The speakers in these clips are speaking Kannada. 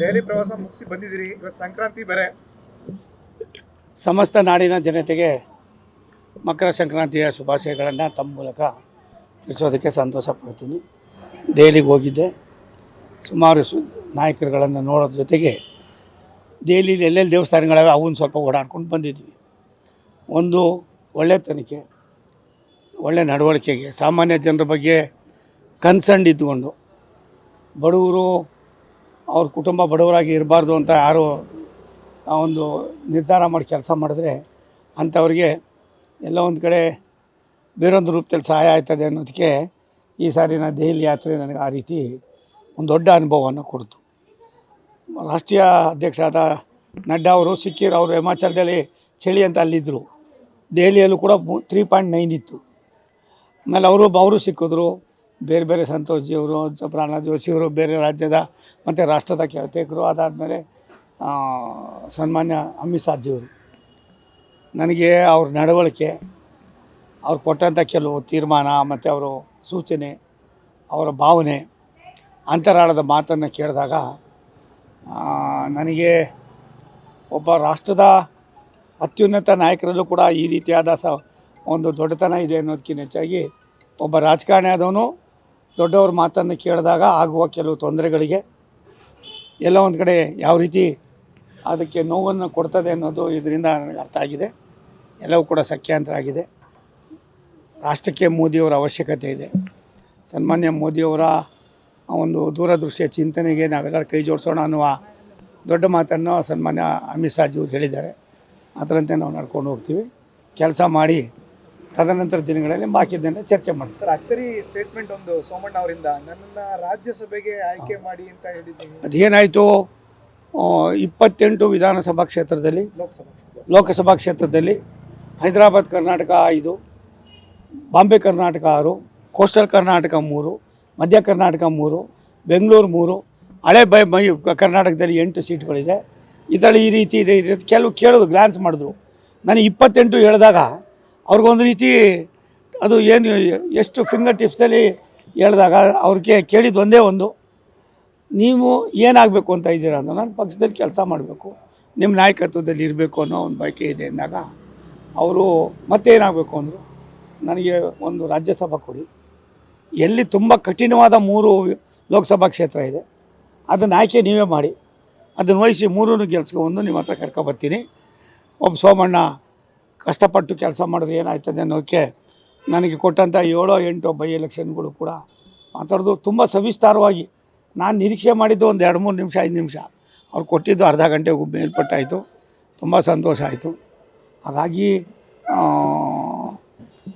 ದೆಹಲಿ ಪ್ರವಾಸ ಮುಗಿಸಿ ಬಂದಿದ್ದೀರಿ, ಇವತ್ತು ಸಂಕ್ರಾಂತಿ ಬೇರೆ. ಸಮಸ್ತ ನಾಡಿನ ಜನತೆಗೆ ಮಕರ ಸಂಕ್ರಾಂತಿಯ ಶುಭಾಶಯಗಳನ್ನು ತಮ್ಮ ಮೂಲಕ ತಿಳಿಸೋದಕ್ಕೆ ಸಂತೋಷ ಪಡ್ತೀನಿ. ದೆಹಲಿಗೆ ಹೋಗಿದ್ದೆ, ಸುಮಾರು ನಾಯಕರುಗಳನ್ನು ನೋಡೋದ್ರ ಜೊತೆಗೆ ದೆಹಲಿಲಿ ಎಲ್ಲೆಲ್ಲಿ ದೇವಸ್ಥಾನಗಳವೆ ಅವನ್ನ ಸ್ವಲ್ಪ ಓಡಾಡ್ಕೊಂಡು ಬಂದಿದ್ವಿ. ಒಂದು ಒಳ್ಳೆಯ ತನಿಖೆ, ಒಳ್ಳೆಯ ನಡವಳಿಕೆಗೆ, ಸಾಮಾನ್ಯ ಜನರ ಬಗ್ಗೆ ಕನ್ಸರ್ನ್ ಇದ್ದುಕೊಂಡು ಬಡವರು ಅವ್ರ ಕುಟುಂಬ ಬಡವರಾಗಿ ಇರಬಾರ್ದು ಅಂತ ಯಾರು ಒಂದು ನಿರ್ಧಾರ ಮಾಡಿ ಕೆಲಸ ಮಾಡಿದ್ರೆ ಅಂಥವ್ರಿಗೆ ಎಲ್ಲ ಒಂದು ಕಡೆ ಬೇರೊಂದು ರೂಪದಲ್ಲಿ ಸಹಾಯ ಆಯ್ತದೆ ಅನ್ನೋದಕ್ಕೆ ಈ ಸಾರಿನ ದೆಹಲಿ ಯಾತ್ರೆ ನನಗೆ ಆ ರೀತಿ ಒಂದು ದೊಡ್ಡ ಅನುಭವವನ್ನು ಕೊಡ್ತು. ರಾಷ್ಟ್ರೀಯ ಅಧ್ಯಕ್ಷರಾದ ನಡ್ಡಾ ಅವರು ಸಿಕ್ಕಿರು, ಅವರು ಹಿಮಾಚಲದಲ್ಲಿ ಚಳಿ ಅಂತ ಅಲ್ಲಿದ್ದರು. ದೆಹಲಿಯಲ್ಲೂ ಕೂಡ 3.9 ಇತ್ತು. ಆಮೇಲೆ ಅವರು ಸಿಕ್ಕಿದ್ರು. ಬೇರೆ ಬೇರೆ ಸಂತೋಷ್ ಜಿಯವರು, ಪ್ರಹ್ಲಾದ್ ಜೋಶಿಯವರು, ಬೇರೆ ರಾಜ್ಯದ ಮತ್ತು ರಾಷ್ಟ್ರದ ಬಹುತೇಕರು, ಅದಾದಮೇಲೆ ಸನ್ಮಾನ್ಯ ಅಮಿತ್ ಶಾ ಜಿಯವರು. ನನಗೆ ಅವ್ರ ನಡವಳಿಕೆ, ಅವ್ರು ಕೊಟ್ಟಂಥ ಕೆಲವು ತೀರ್ಮಾನ ಮತ್ತು ಅವರು ಸೂಚನೆ, ಅವರ ಭಾವನೆ, ಅಂತರಾಳದ ಮಾತನ್ನು ಕೇಳಿದಾಗ ನನಗೆ ಒಬ್ಬ ರಾಷ್ಟ್ರದ ಅತ್ಯುನ್ನತ ನಾಯಕರಲ್ಲೂ ಕೂಡ ಈ ರೀತಿಯಾದ ಒಂದು ದೊಡ್ಡತನ ಇದೆ ಅನ್ನೋದಕ್ಕಿಂತ ಹೆಚ್ಚಾಗಿ ಒಬ್ಬ ರಾಜಕಾರಣಿ ಆದವನು ದೊಡ್ಡವ್ರ ಮಾತನ್ನು ಕೇಳಿದಾಗ ಆಗುವ ಕೆಲವು ತೊಂದರೆಗಳಿಗೆ ಎಲ್ಲ ಒಂದು ಕಡೆ ಯಾವ ರೀತಿ ಅದಕ್ಕೆ ನೋವನ್ನು ಕೊಡ್ತದೆ ಅನ್ನೋದು ಇದರಿಂದ ನನಗೆ ಅರ್ಥ ಆಗಿದೆ. ಎಲ್ಲವೂ ಕೂಡ ಸಖ್ಯಾಂತರ ಆಗಿದೆ. ರಾಷ್ಟ್ರಕ್ಕೆ ಮೋದಿಯವರ ಅವಶ್ಯಕತೆ ಇದೆ. ಸನ್ಮಾನ್ಯ ಮೋದಿಯವರ ಒಂದು ದೂರದೃಷ್ಟಿಯ ಚಿಂತನೆಗೆ ನಾವೆಲ್ಲರೂ ಕೈ ಜೋಡಿಸೋಣ ಅನ್ನುವ ದೊಡ್ಡ ಮಾತನ್ನು ಸನ್ಮಾನ್ಯ ಅಮಿತ್ ಶಾ ಜಿಯವರು ಹೇಳಿದ್ದಾರೆ. ಅದರಂತೆ ನಾವು ನಡ್ಕೊಂಡು ಹೋಗ್ತೀವಿ, ಕೆಲಸ ಮಾಡಿ ತದನಂತರ ದಿನಗಳಲ್ಲಿ ಬಾಕಿದ್ದನ್ನು ಚರ್ಚೆ ಮಾಡ್ತೀವಿ. ಸರ್, ಅಚ್ಚರಿ ಸ್ಟೇಟ್ಮೆಂಟ್ ಒಂದು ಸೋಮಣ್ಣ ಅವರಿಂದ, ನನ್ನನ್ನು ರಾಜ್ಯಸಭೆಗೆ ಆಯ್ಕೆ ಮಾಡಿ ಅಂತ ಹೇಳಿದ್ದೀನಿ. ಅದೇನಾಯಿತು, 28 ವಿಧಾನಸಭಾ ಕ್ಷೇತ್ರದಲ್ಲಿ, ಲೋಕಸಭಾ ಕ್ಷೇತ್ರದಲ್ಲಿ ಹೈದರಾಬಾದ್ ಕರ್ನಾಟಕ 5, ಬಾಂಬೆ ಕರ್ನಾಟಕ 6, ಕೋಸ್ಟಲ್ ಕರ್ನಾಟಕ 3, ಮಧ್ಯ ಕರ್ನಾಟಕ 3, ಬೆಂಗಳೂರು 3, ಹಳೆ ಕರ್ನಾಟಕದಲ್ಲಿ 8 ಸೀಟ್ಗಳಿದೆ. ಇದರಲ್ಲಿ ಈ ರೀತಿ ಇದೆ. ಕೆಲವು ಕೇಳೋದು ಗ್ಲಾನ್ಸ್ ಮಾಡಿದ್ರು. ನನಗೆ 28 ಹೇಳಿದಾಗ ಅವ್ರಿಗೊಂದು ರೀತಿ ಅದು ಏನು ಎಷ್ಟು ಫಿಂಗರ್ ಟಿಪ್ಸ್ದಲ್ಲಿ ಹೇಳಿದಾಗ ಅವ್ರಿಗೆ ಕೇಳಿದ್ದು ಒಂದೇ ಒಂದು, ನೀವು ಏನಾಗಬೇಕು ಅಂತ ಇದ್ದೀರಾ ಅಂತ. ನಾನು ಪಕ್ಷದಲ್ಲಿ ಕೆಲಸ ಮಾಡಬೇಕು, ನಿಮ್ಮ ನಾಯಕತ್ವದಲ್ಲಿ ಇರಬೇಕು ಅನ್ನೋ ಒಂದು ಬಯಕೆ ಇದೆ ಅಂದಾಗ ಅವರು ಮತ್ತೇನಾಗಬೇಕು ಅಂದರು, ನನಗೆ ಒಂದು ರಾಜ್ಯಸಭಾ ಕೊಡಿ, ಎಲ್ಲಿ ತುಂಬ ಕಠಿಣವಾದ 3 ಲೋಕಸಭಾ ಕ್ಷೇತ್ರ ಇದೆ, ಅದನ್ನು ಆಯ್ಕೆ ನೀವೇ ಮಾಡಿ, ಅದನ್ನು ವಹಿಸಿ 3 ಗೆಲ್ಸ್ಕೊಂಡು ನಿಮ್ಮ ಹತ್ರ ಕರ್ಕೊಬರ್ತೀನಿ. ಒಬ್ಬ ಸೋಮಣ್ಣ ಕಷ್ಟಪಟ್ಟು ಕೆಲಸ ಮಾಡಿದ್ರೆ ಏನಾಯ್ತದೆ ಅನ್ನೋದಕ್ಕೆ ನನಗೆ ಕೊಟ್ಟಂಥ 7-8 ಬೈ ಎಲೆಕ್ಷನ್ಗಳು ಕೂಡ ಮಾತಾಡೋದು ತುಂಬ ಸವಿಸ್ತಾರವಾಗಿ. ನಾನು ನಿರೀಕ್ಷೆ ಮಾಡಿದ್ದು ಒಂದು 2-3 ನಿಮಿಷ 5 ನಿಮಿಷ, ಅವ್ರು ಕೊಟ್ಟಿದ್ದು ಅರ್ಧ ಗಂಟೆಗೂ ಮೇಲ್ಪಟ್ಟಾಯಿತು. ತುಂಬ ಸಂತೋಷ ಆಯಿತು. ಹಾಗಾಗಿ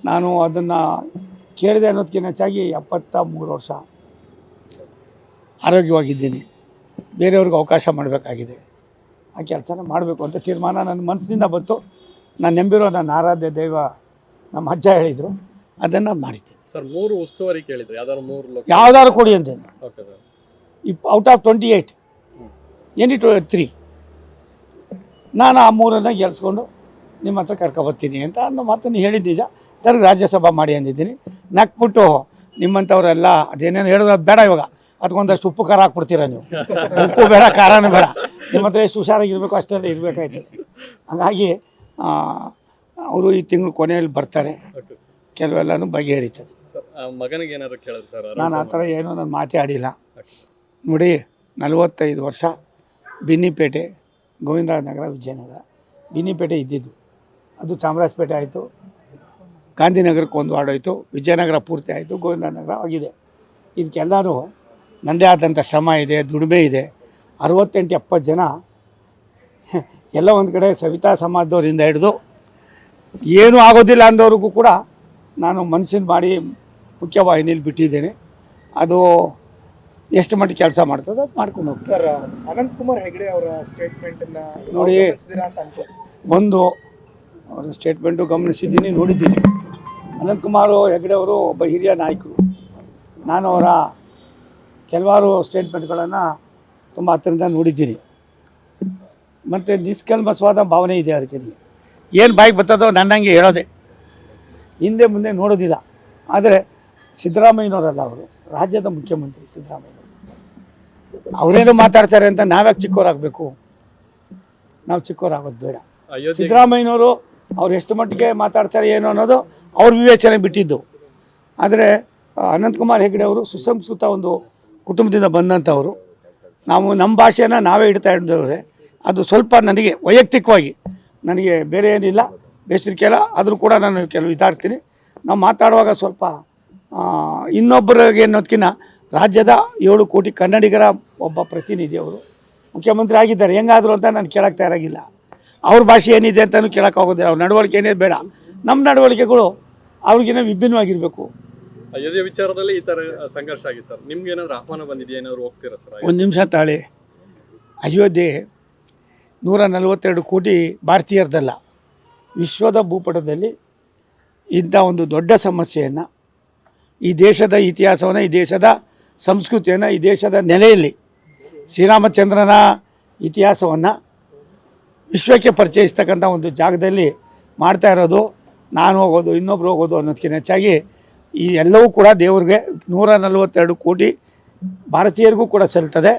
ನಾನು ಅದನ್ನು ಕೇಳಿದೆ ಅನ್ನೋದಕ್ಕಿಂತ ಹೆಚ್ಚಾಗಿ 73 ವರ್ಷ ಆರೋಗ್ಯವಾಗಿದ್ದೀನಿ. ಬೇರೆಯವ್ರಿಗೆ ಅವಕಾಶ ಮಾಡಬೇಕಾಗಿದೆ, ಆ ಕೆಲಸನ ಮಾಡಬೇಕು ಅಂತ ತೀರ್ಮಾನ ನನ್ನ ಮನಸ್ಸಿನಿಂದ ಬಂತು. ನಾನು ನಂಬಿರೋ ನನ್ನ ಆರಾಧ್ಯ ದೈವ ನಮ್ಮ ಅಜ್ಜ ಹೇಳಿದರು, ಅದನ್ನು ಮಾಡಿದ್ದೀನಿ. ಸರ್, 3 ಉಸ್ತುವಾರಿ ಕೇಳಿದ್ರು, ಯಾವ್ದಾದ್ರು ಕೊಡಿ ಅಂತೇನು. ಔಟ್ ಆಫ್ 28 ಎನಿ 3 ನಾನು ಆ 3 ಗೆಲ್ಸ್ಕೊಂಡು ನಿಮ್ಮ ಹತ್ರ ಕರ್ಕೊಬರ್ತೀನಿ ಅಂತ ಅನ್ನೋ ಮಾತನ್ನು ಹೇಳಿದ್ದು ನಿಜ. ನನಗೆ ರಾಜ್ಯಸಭಾ ಮಾಡಿ ಅಂದಿದ್ದೀನಿ. ನಕ್ಬಿಟ್ಟು ನಿಮ್ಮಂಥವರೆಲ್ಲ ಅದೇನೇನು ಹೇಳಿದ್ರು ಅದು ಬೇಡ, ಇವಾಗ ಅದಕ್ಕೊಂದಷ್ಟು ಉಪ್ಪು ಖಾರ ಹಾಕ್ಬಿಡ್ತೀರ ನೀವು. ಉಪ್ಪು ಬೇಡ, ಖಾರನೂ ಬೇಡ, ನಿಮ್ಮ ಹತ್ರ ಎಷ್ಟು ಹುಷಾರಾಗಿರ್ಬೇಕು ಅಷ್ಟೆಲ್ಲ ಇರಬೇಕಾಯ್ತು. ಹಾಗಾಗಿ ಅವರು ಈ ತಿಂಗಳು ಕೊನೆಯಲ್ಲಿ ಬರ್ತಾರೆ, ಕೆಲವೆಲ್ಲನೂ ಬಗೆಹರಿತದೆ. ಮಗನಿಗೆ ಏನಾದ್ರು ಕೇಳಿದ್ರು ಸರ್? ನಾನು ಆ ಥರ ಏನೂ ನಾನು ಮಾತೇ ಆಡಿಲ್ಲ. ನೋಡಿ, 45 ವರ್ಷ ಬಿನ್ನಿಪೇಟೆ, ಗೋವಿಂದರಾಜನಗರ, ವಿಜಯನಗರ. ಬಿನ್ನಿಪೇಟೆ ಇದ್ದಿದ್ದು, ಅದು ಚಾಮರಾಜಪೇಟೆ ಆಯಿತು, ಗಾಂಧಿನಗರಕ್ಕೆ ಒಂದು ವಾರ್ಡ್ ವಿಜಯನಗರ ಪೂರ್ತಿ ಆಯಿತು, ಗೋವಿಂದರಾಜನಗರ ಆಗಿದೆ. ಇದಕ್ಕೆಲ್ಲರೂ ನನ್ನದೇ ಆದಂಥ ಶ್ರಮ ಇದೆ, ದುಡಿಮೆ ಇದೆ. 68-70 ಜನ ಎಲ್ಲ ಒಂದು ಕಡೆ ಸವಿತಾ ಸಮಾಜದವರಿಂದ ಹಿಡಿದು ಏನೂ ಆಗೋದಿಲ್ಲ ಅಂದವ್ರಿಗೂ ಕೂಡ ನಾನು ಮನುಷ್ಯನ ಮಾಡಿ ಮುಖ್ಯವಾಹಿನಿಯಲ್ಲಿ ಬಿಟ್ಟಿದ್ದೇನೆ. ಅದು ಎಷ್ಟು ಮಟ್ಟಿಗೆ ಕೆಲಸ ಮಾಡ್ತದೆ ಅದು ಮಾಡ್ಕೊಂಡು ಹೋಗ್ತೀನಿ. ಸರ್, ಅನಂತಕುಮಾರ್ ಹೆಗಡೆ ಅವರ ಸ್ಟೇಟ್ಮೆಂಟನ್ನು ನೋಡಿ, ಅಂತ ಒಂದು ಅವರ ಸ್ಟೇಟ್ಮೆಂಟು ಗಮನಿಸಿದ್ದೀನಿ, ನೋಡಿದ್ದೀನಿ. ಅನಂತಕುಮಾರ್ ಹೆಗಡೆ ಅವರು ಒಬ್ಬ ಹಿರಿಯ ನಾಯಕರು. ನಾನು ಅವರ ಕೆಲವಾರು ಸ್ಟೇಟ್ಮೆಂಟ್ಗಳನ್ನು ತುಂಬ ಹತ್ತಿರದಿಂದ ನೋಡಿದ್ದೀನಿ. ಮತ್ತು ನಿಷ್ಕಲ್ಮಸವಾದ ಭಾವನೆ ಇದೆ ಅದಕ್ಕೆ. ಏನು ಬಾಯಿಗೆ ಬರ್ತದೋ ನನ್ನಂಗೆ ಹೇಳೋದೆ, ಹಿಂದೆ ಮುಂದೆ ನೋಡೋದಿಲ್ಲ. ಆದರೆ ಸಿದ್ದರಾಮಯ್ಯನವರಲ್ಲ, ಅವರು ರಾಜ್ಯದ ಮುಖ್ಯಮಂತ್ರಿ ಸಿದ್ದರಾಮಯ್ಯನವರು. ಅವರೇನು ಮಾತಾಡ್ತಾರೆ ಅಂತ ನಾವ್ಯಾಕೆ ಚಿಕ್ಕವರಾಗಬೇಕು? ನಾವು ಚಿಕ್ಕವರಾಗೋದು ಬೇಡ. ಅಯೋಧ್ಯೆ ಸಿದ್ದರಾಮಯ್ಯನವರು ಅವ್ರು ಎಷ್ಟು ಮಟ್ಟಿಗೆ ಮಾತಾಡ್ತಾರೆ ಏನು ಅನ್ನೋದು ಅವ್ರ ವಿವೇಚನೆ ಬಿಟ್ಟಿದ್ದು. ಆದರೆ ಅನಂತಕುಮಾರ್ ಹೆಗಡೆ ಅವರು ಸುಸಂಸ್ಕೃತ ಒಂದು ಕುಟುಂಬದಿಂದ ಬಂದಂಥವರು. ನಾವು ನಮ್ಮ ಭಾಷೆಯನ್ನು ನಾವೇ ಇಡ್ತಾ ಇದ್ದವ್ರೆ. ಅದು ಸ್ವಲ್ಪ ನನಗೆ ವೈಯಕ್ತಿಕವಾಗಿ ನನಗೆ ಬೇರೆ ಏನಿಲ್ಲ, ಬೇಸರಿಕೆ ಇಲ್ಲ. ಆದರೂ ಕೂಡ ನಾನು ಕೆಲವು ಇದಾಗ್ತೀನಿ. ನಾವು ಮಾತಾಡುವಾಗ ಸ್ವಲ್ಪ ಇನ್ನೊಬ್ಬರಿಗೆ ಅನ್ನೋದಕ್ಕಿಂತ ರಾಜ್ಯದ 7 ಕೋಟಿ ಕನ್ನಡಿಗರ ಒಬ್ಬ ಪ್ರತಿನಿಧಿ ಅವರು ಮುಖ್ಯಮಂತ್ರಿ ಆಗಿದ್ದಾರೆ. ಹೆಂಗಾದರು ಅಂತ ನಾನು ಕೇಳೋಕ್ಕೆ ತಯಾರಾಗಿಲ್ಲ. ಅವ್ರ ಭಾಷೆ ಏನಿದೆ ಅಂತಲೂ ಕೇಳೋಕ್ಕಾಗೋದಿಲ್ಲ. ಅವ್ರ ನಡವಳಿಕೆ ಏನೇ ಬೇಡ, ನಮ್ಮ ನಡವಳಿಕೆಗಳು ಅವ್ರಿಗೇನೋ ವಿಭಿನ್ನವಾಗಿರಬೇಕು. ಅಯೋಧ್ಯೆ ವಿಚಾರದಲ್ಲಿ ಈ ತರ ಸಂಘರ್ಷ ಆಗಿತ್ತು ಸರ್. ನಿಮ್ಗೆ ಏನಾದ್ರು ಆಹ್ವಾನ ಬಂದಿದೆಯಾ? ಏನಾದ್ರು ಹೋಗ್ತೀರಾ ಸರ್? ಒಂದು ನಿಮಿಷ ತಾಳಿ. ಅಯೋಧ್ಯೆ 142 ಕೋಟಿ ಭಾರತೀಯರದಲ್ಲ, ವಿಶ್ವದ ಭೂಪಟದಲ್ಲಿ ಇಂಥ ಒಂದು ದೊಡ್ಡ ಸಮಸ್ಯೆಯನ್ನು, ಈ ದೇಶದ ಇತಿಹಾಸವನ್ನು, ಈ ದೇಶದ ಸಂಸ್ಕೃತಿಯನ್ನು, ಈ ದೇಶದ ನೆಲೆಯಲ್ಲಿ ಶ್ರೀರಾಮಚಂದ್ರನ ಇತಿಹಾಸವನ್ನು ವಿಶ್ವಕ್ಕೆ ಪರಿಚಯಿಸ್ತಕ್ಕಂಥ ಒಂದು ಜಾಗದಲ್ಲಿ ಮಾಡ್ತಾ ಇರೋದು, ನಾನು ಹೋಗೋದು ಇನ್ನೊಬ್ರು ಹೋಗೋದು ಅನ್ನೋದಕ್ಕಿಂತ ಹೆಚ್ಚಾಗಿ ಈ ಎಲ್ಲವೂ ಕೂಡ ದೇವ್ರಿಗೆ 142 ಕೋಟಿ ಭಾರತೀಯರಿಗೂ ಕೂಡ ಸಲ್ತದೆ,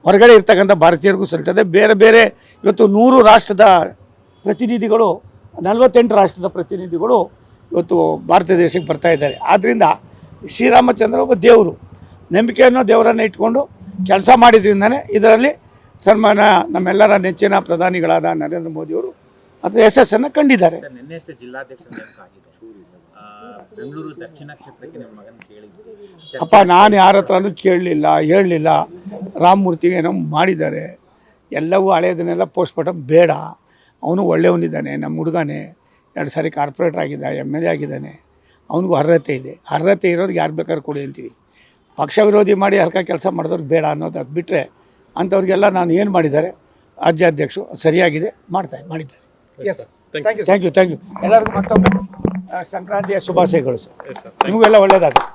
ಹೊರಗಡೆ ಇರ್ತಕ್ಕಂಥ ಭಾರತೀಯರಿಗೂ ಸಲ್ತದೆ. ಬೇರೆ ಬೇರೆ ಇವತ್ತು 100 ರಾಷ್ಟ್ರದ ಪ್ರತಿನಿಧಿಗಳು, 48 ರಾಷ್ಟ್ರದ ಪ್ರತಿನಿಧಿಗಳು ಇವತ್ತು ಭಾರತ ದೇಶಕ್ಕೆ ಬರ್ತಾ ಇದ್ದಾರೆ. ಆದ್ದರಿಂದ ಶ್ರೀರಾಮಚಂದ್ರ ಒಬ್ಬ ದೇವರು, ನಂಬಿಕೆಯನ್ನು ದೇವರನ್ನು ಇಟ್ಕೊಂಡು ಕೆಲಸ ಮಾಡಿದ್ರಿಂದನೇ ಇದರಲ್ಲಿ ಸನ್ಮಾನ ನಮ್ಮೆಲ್ಲರ ನೆಚ್ಚಿನ ಪ್ರಧಾನಿಗಳಾದ ನರೇಂದ್ರ ಮೋದಿಯವರು ಅದರ ಯಶಸ್ಸನ್ನು ಕಂಡಿದ್ದಾರೆ. ನಿನ್ನೆಷ್ಟೇ ಜಿಲ್ಲಾಧ್ಯಕ್ಷ ನೇಮಕ ಆಗಿದೆ. ಬೆಂಗಳೂರು ದಕ್ಷಿಣ ಕ್ಷೇತ್ರಕ್ಕೆ ನಿಮ್ಮ ಮಗನ ಕೇಳಿದ್ರು. ಅಪ್ಪ, ನಾನು ಯಾರ ಹತ್ರನೂ ಕೇಳಲಿಲ್ಲ, ಹೇಳಲಿಲ್ಲ. ರಾಮಮೂರ್ತಿಗೆ ಏನೋ ಮಾಡಿದ್ದಾರೆ. ಎಲ್ಲವೂ ಹಳೆಯದನ್ನೆಲ್ಲ ಪೋಸ್ಟ್ಮಾರ್ಟಮ್ ಬೇಡ. ಅವನು ಒಳ್ಳೆಯವನಿದ್ದಾನೆ, ನಮ್ಮ ಹುಡುಗನೇ. 2 ಸಾರಿ ಕಾರ್ಪೊರೇಟರ್ ಆಗಿದ್ದ, MLA ಆಗಿದ್ದಾನೆ. ಅವನಿಗೂ ಅರ್ಹತೆ ಇದೆ. ಅರ್ಹತೆ ಇರೋರಿಗೆ ಯಾರು ಬೇಕಾದ್ರೂ ಕೊಡಿ ಅಂತೀವಿ. ಪಕ್ಷ ವಿರೋಧಿ ಮಾಡಿ ಹಲ್ಕ ಕೆಲಸ ಮಾಡಿದವ್ರು ಬೇಡ ಅನ್ನೋದು. ಅದು ಬಿಟ್ಟರೆ ಅಂಥವ್ರಿಗೆಲ್ಲ ನಾನು ಏನು ಮಾಡಿದ್ದಾರೆ ರಾಜ್ಯಾಧ್ಯಕ್ಷರು ಸರಿಯಾಗಿದೆ ಮಾಡಿದ್ದಾರೆ. Yes, thank you. Thank you. Thank you. ಎಲ್ಲರಿಗೂ ಮತ್ತೊಮ್ಮೆ ಸಂಕ್ರಾಂತಿಯ ಶುಭಾಶಯಗಳು ಸರ್. Yes sir. ನಿಮಗೆಲ್ಲ ಒಳ್ಳೆಯದಾಗಲಿ.